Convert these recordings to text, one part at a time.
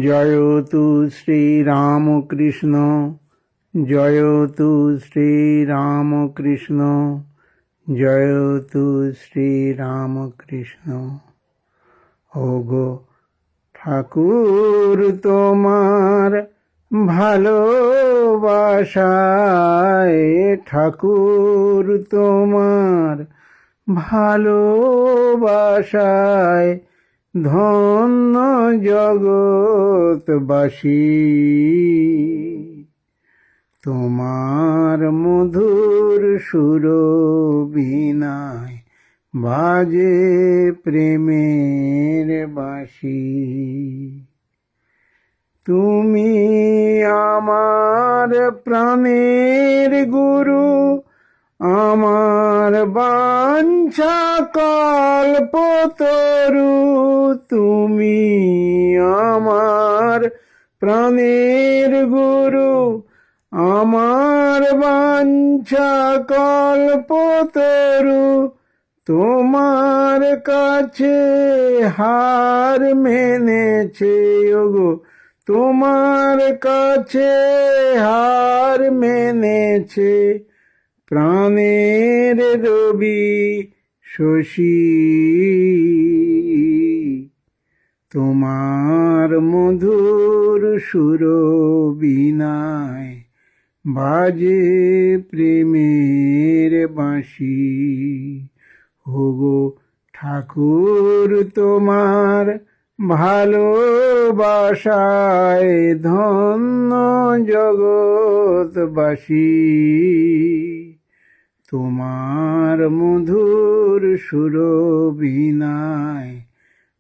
জয়তু শ্রীরামকৃষ্ণ, জয়তু শ্রীরামকৃষ্ণ, জয়তু শ্রীরামকৃষ্ণ। ওগো ঠাকুর তোমার ভালোবাসায়, ঠাকুর তোমার ভালোবাসায় ধন্য জগৎবাসী। তোমার মধুর সুরবীণায় বাজে প্রেমের বাঁশি। তুমি আমার প্রাণের গুরু, আমার বাঞ্ছা কল্পতরু। তুমি আমার প্রাণের গুরু, আমার বাঞ্ছা কল্পতরু। তোমার কাছে হার মেনেছে ওগো, তোমার কাছে হার মেনেছে প্রাণের রবি শশী। তোমার মধুর সুরবীণায় বাজে প্রেমের বাঁশি। ওগো ঠাকুর তোমার ভালোবাসায় ধন্য জগৎবাসী। তোমার মধুর সুরবীণায়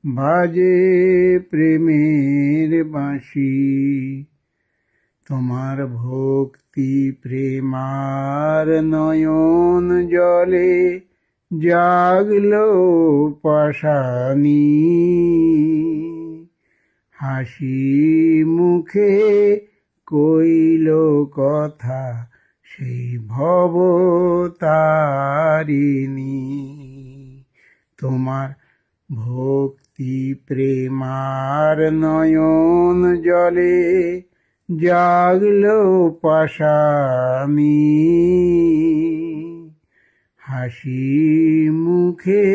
বাজে প্রেমের বাঁশি। তোমার ভক্তি প্রেমার নয়ন জলে জাগলো পাশানি। হাসি মুখে কইল কথা সেই ভবতারিণী। তোমার ভক্তি প্রেমার নয়ন জলে জাগলো পাশানি। হাসি মুখে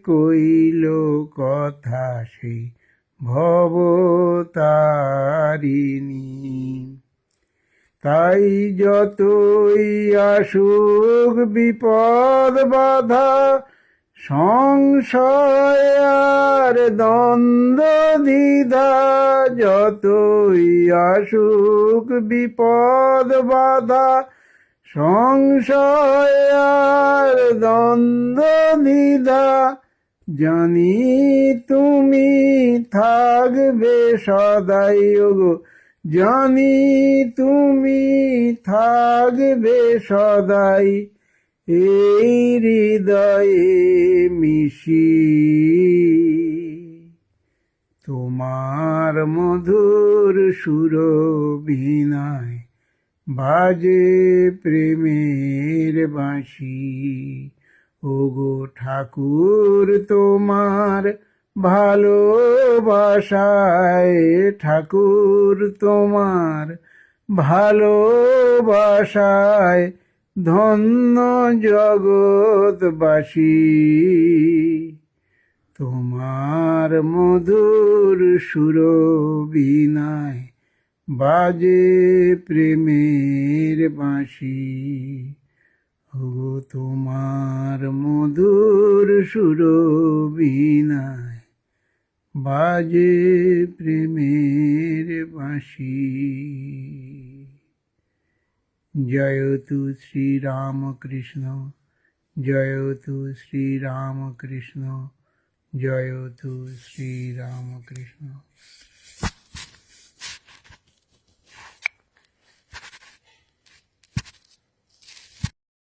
কইল কথা সেই ভবতারিণী। তাই যতই আসুক বিপদ বাধা, সংশয় আর দ্বন্দ্ব দ্বিধা। যতই আসুক বিপদ বাধা, সংশয় আর দ্বন্দ্ব দ্বিধা। জানি তুমি থাকবে সদাই ওগো, জানি তুমি থাকবে সদাই এই হৃদয়ে মিশি। তোমার মধুর সুরবীণায় বাজে প্রেমের বাঁশি। ওগো ঠাকুর তোমার ভালোবাসায়, ঠাকুর তোমার ভালোবাসায় ধন্য জগৎবাসী। তোমার মধুর সুরবীণায় বাজে প্রেমের বাঁশি। ওগো তোমার মধুর সুরবীণায় বাজে প্রেমের বাঁশি। জয়তু শ্রীরামকৃষ্ণ, জয়তু শ্রীরামকৃষ্ণ, জয়তু শ্রীরামকৃষ্ণ।